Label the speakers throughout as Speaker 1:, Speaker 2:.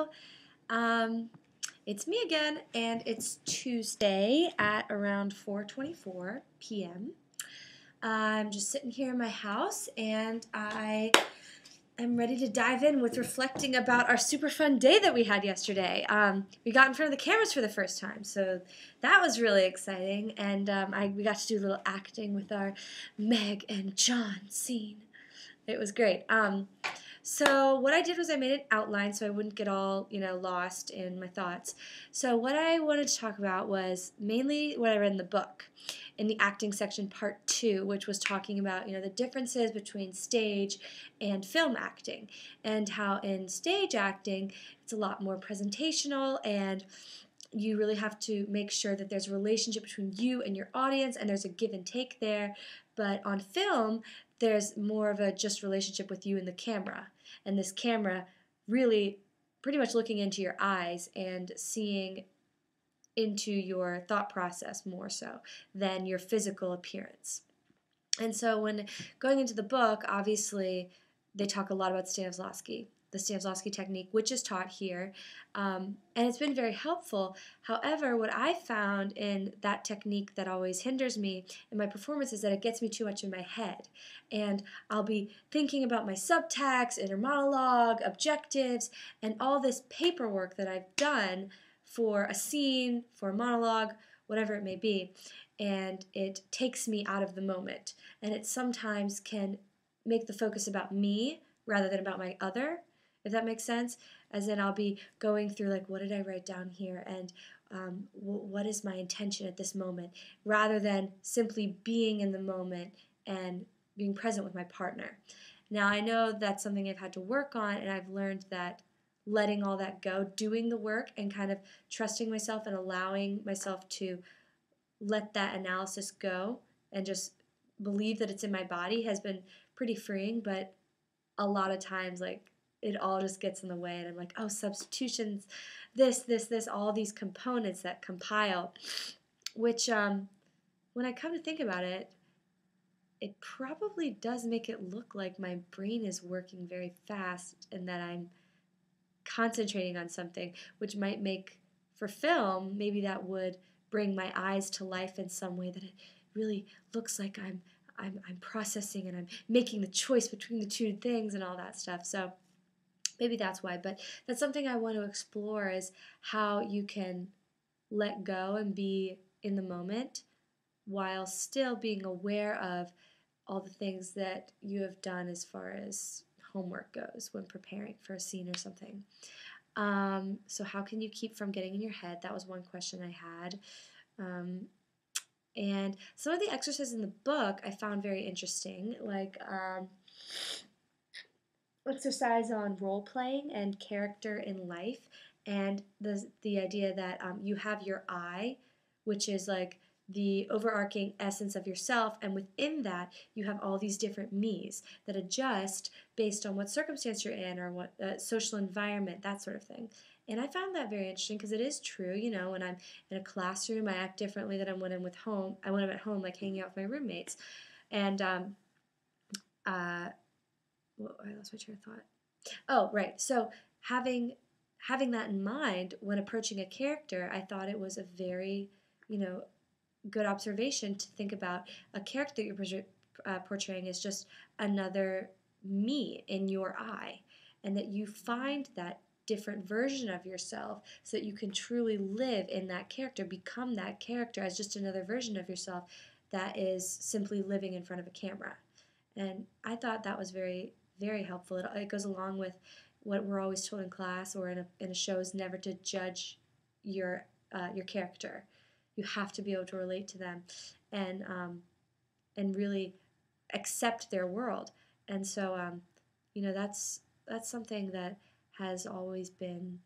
Speaker 1: Hello. Um, it's me again, and it's Tuesday at around 4:24 p.m. I'm just sitting here in my house, and I am ready to dive in with reflecting about our super fun day that we had yesterday. We got in front of the cameras for the first time, so that was really exciting, and we got to do a little acting with our Meg and John scene. It was great. So what I did was I made an outline so I wouldn't get all, lost in my thoughts. So what I wanted to talk about was mainly what I read in the book, in the acting section part 2, which was talking about, the differences between stage and film acting, and how in stage acting it's a lot more presentational, and you really have to make sure that there's a relationship between you and your audience and there's a give and take there. But on film, there's more of a just relationship with you and the camera. And this camera really pretty much looking into your eyes and seeing into your thought process more so than your physical appearance. And so when going into the book, obviously, they talk a lot about the Stanislavski technique, which is taught here, and it's been very helpful. However, what I found in that technique that always hinders me in my performance is that it gets me too much in my head, and I'll be thinking about my subtext, inner monologue, objectives, and all this paperwork that I've done for a scene, for a monologue, whatever it may be, and it takes me out of the moment, and it sometimes can make the focus about me rather than about my other, if that makes sense. As in, I'll be going through, like, what did I write down here, and what is my intention at this moment, rather than simply being in the moment and being present with my partner. Now, I know that's something I've had to work on, and I've learned that letting all that go, doing the work, and kind of trusting myself and allowing myself to let that analysis go and just believe that it's in my body has been pretty freeing. But a lot of times, like, it all just gets in the way, and I'm like, oh, substitutions, this, all these components that compile, which when I come to think about it, it probably does make it look like my brain is working very fast and that I'm concentrating on something, which might make, for film, maybe that would bring my eyes to life in some way, that it really looks like I'm processing and I'm making the choice between the two things and all that stuff. So maybe that's why. But that's something I want to explore, is how you can let go and be in the moment while still being aware of all the things that you have done as far as homework goes when preparing for a scene or something. So how can you keep from getting in your head? That was one question I had. And some of the exercises in the book I found very interesting, like exercise on role playing and character in life, and the idea that you have your I, which is like the overarching essence of yourself, and within that you have all these different me's that adjust based on what circumstance you're in or what social environment, that sort of thing. And I found that very interesting because it is true. When I'm in a classroom, I act differently than when I'm at home, like hanging out with my roommates. And I lost my train of thought. Oh, right. So having that in mind when approaching a character, I thought it was a very, good observation to think about a character you're portraying as just another me in your eye, and that you find that different version of yourself so that you can truly live in that character, become that character as just another version of yourself that is simply living in front of a camera. And I thought that was very, very helpful. It goes along with what we're always told in class or in a show, is never to judge your character. You have to be able to relate to them and really accept their world. And so that's something that has always been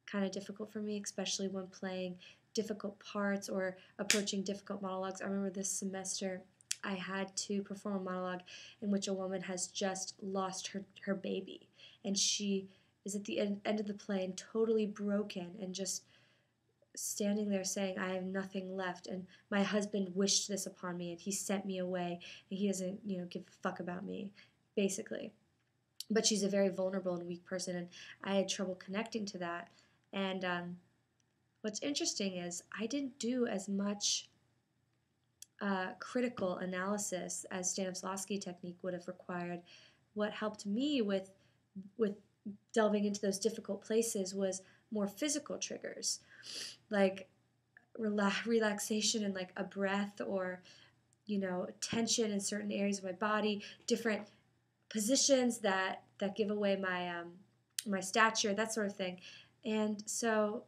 Speaker 1: kind of difficult for me, especially when playing difficult parts or approaching difficult monologues. I remember this semester I had to perform a monologue in which a woman has just lost her baby, and she is at the end of the play and totally broken and just standing there saying, I have nothing left, and my husband wished this upon me, and he sent me away, and he doesn't, give a fuck about me, basically. but she's a very vulnerable and weak person, and I had trouble connecting to that. And what's interesting is I didn't do as much critical analysis as Stanislavski technique would have required. What helped me with delving into those difficult places was more physical triggers, like relaxation and like a breath, or tension in certain areas of my body, different positions that give away my stature, that sort of thing. And so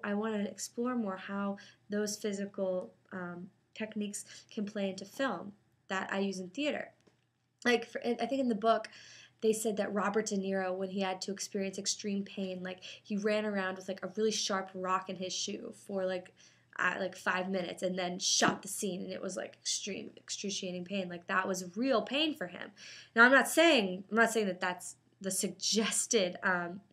Speaker 1: I wanted to explore more how those physical techniques can play into film that I use in theater. Like I think in the book they said that Robert De Niro, when he had to experience extreme pain, like he ran around with like a really sharp rock in his shoe for like 5 minutes, and then shot the scene, and it was like extreme excruciating pain. Like that was real pain for him. Now I'm not saying that that's the suggested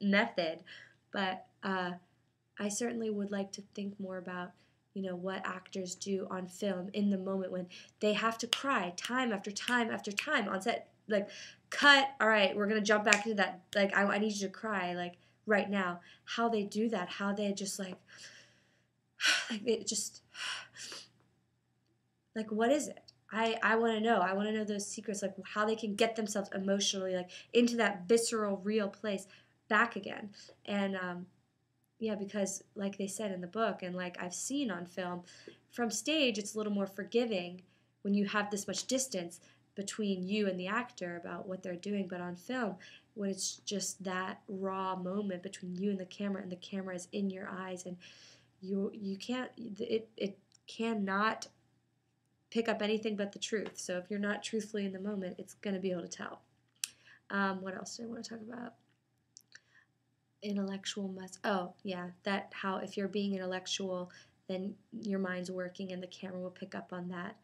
Speaker 1: method, but I certainly would like to think more about what actors do on film in the moment when they have to cry time after time after time on set. Like, cut, all right, we're going to jump back into that. Like, I need you to cry, like, right now. How they do that, how they just, like they just, like, what is it? I want to know. I want to know those secrets, like, how they can get themselves emotionally, like, into that visceral, real place back again. And, yeah, because like they said in the book, and like I've seen on film, from stage it's a little more forgiving when you have this much distance between you and the actor about what they're doing. But on film, when it's just that raw moment between you and the camera is in your eyes, and you can't, it cannot pick up anything but the truth. So if you're not truthfully in the moment, it's going to be able to tell. What else do I want to talk about? Intellectual must, oh yeah, that how if you're being intellectual, then your mind's working and the camera will pick up on that,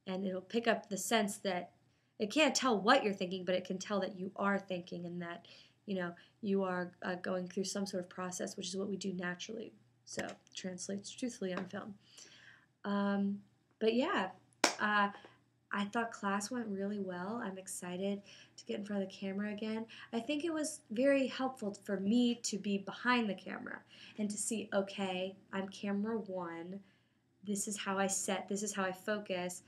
Speaker 1: and it'll pick up the sense that it can't tell what you're thinking, but it can tell that you are thinking, and that you are going through some sort of process, which is what we do naturally. So translates truthfully on film. But yeah, I thought class went really well. I'm excited to get in front of the camera again. I think it was very helpful for me to be behind the camera and to see, okay, I'm camera one. This is how I set, this is how I focus,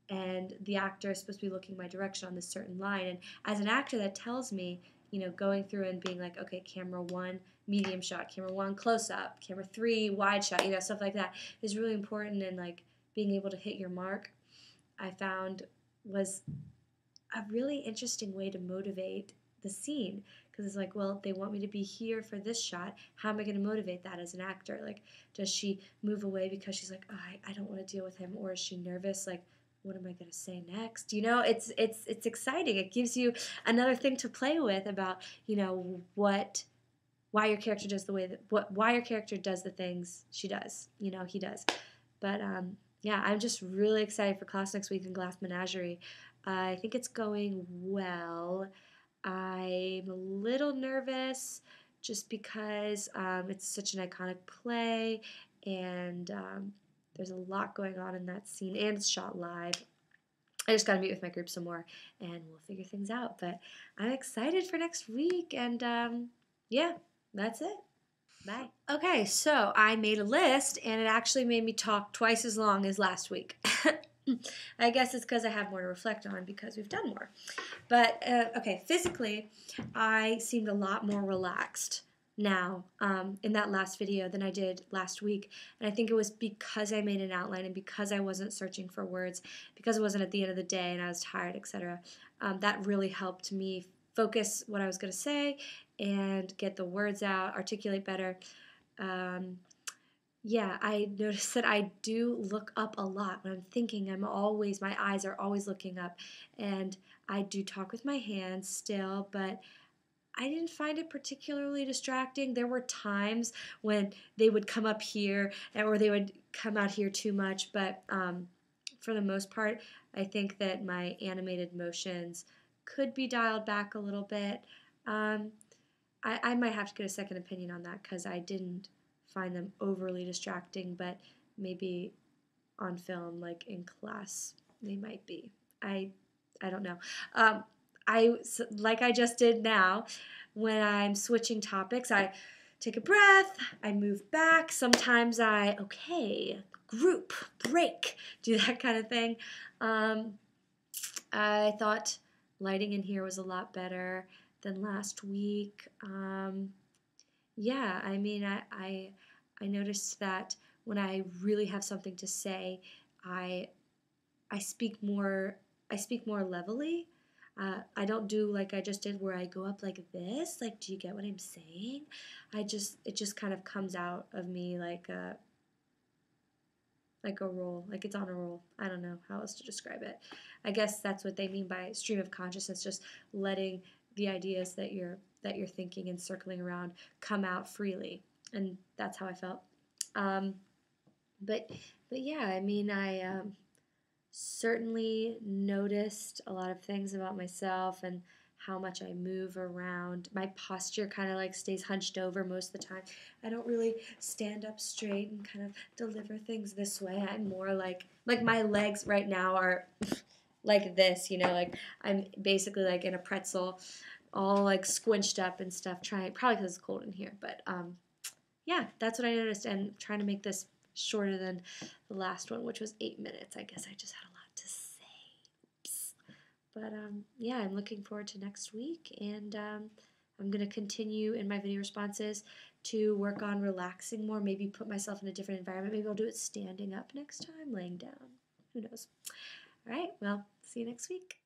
Speaker 1: and the actor is supposed to be looking my direction on this certain line. And as an actor, that tells me, going through and being like, okay, camera one, medium shot, camera one, close up, camera three, wide shot, stuff like that is really important, and like being able to hit your mark, I found was a really interesting way to motivate the scene, because it's like, well, they want me to be here for this shot. How am I going to motivate that as an actor? Like, does she move away because she's like, oh, I don't want to deal with him, or is she nervous? Like, what am I going to say next? It's exciting. It gives you another thing to play with about why your character does the way that why your character does the things she does. He does, but yeah, I'm just really excited for class next week in Glass Menagerie. I think it's going well. I'm a little nervous just because it's such an iconic play, and there's a lot going on in that scene, and it's shot live. I just got to meet with my group some more, and we'll figure things out. But I'm excited for next week, and yeah, that's it. Bye. Okay, so I made a list, and it actually made me talk twice as long as last week. I guess it's because I have more to reflect on because we've done more. But, okay, physically, I seemed a lot more relaxed now in that last video than I did last week. And I think it was because I made an outline, and because I wasn't searching for words, because it wasn't at the end of the day and I was tired, etc. That really helped me focus what I was going to say and get the words out, articulate better. Yeah, I noticed that I do look up a lot when I'm thinking. My eyes are always looking up, and I do talk with my hands still, but I didn't find it particularly distracting. There were times when they would come up here, or they would come out here too much, but for the most part, I think that my animated motions could be dialed back a little bit. I might have to get a second opinion on that, because I didn't find them overly distracting, but maybe on film, like in class, they might be. I don't know. like I just did now, when I'm switching topics, I take a breath, I move back. Sometimes okay, group, break, do that kind of thing. I thought lighting in here was a lot better than last week. Yeah, I mean, I noticed that when I really have something to say, I I speak more I speak more levelly. I don't do like I just did where I go up like this. Like, do you get what I'm saying? It just kind of comes out of me like a roll, like it's on a roll. I don't know how else to describe it. I guess that's what they mean by stream of consciousness, just letting the ideas that you're thinking and circling around come out freely. And that's how I felt. Um, but but yeah, I mean, I certainly noticed a lot of things about myself and how much I move around. My posture kind of like stays hunched over most of the time. I don't really stand up straight and kind of deliver things this way. I'm more like my legs right now are like this, like I'm basically like in a pretzel, all like squinched up and stuff, trying probably because it's cold in here, but yeah, that's what I noticed, and trying to make this shorter than the last one, which was 8 minutes. I guess I just had a lot to say. Oops. But yeah, I'm looking forward to next week, and I'm going to continue in my video responses to work on relaxing more, maybe put myself in a different environment. Maybe I'll do it standing up next time, laying down. Who knows? All right, well, see you next week.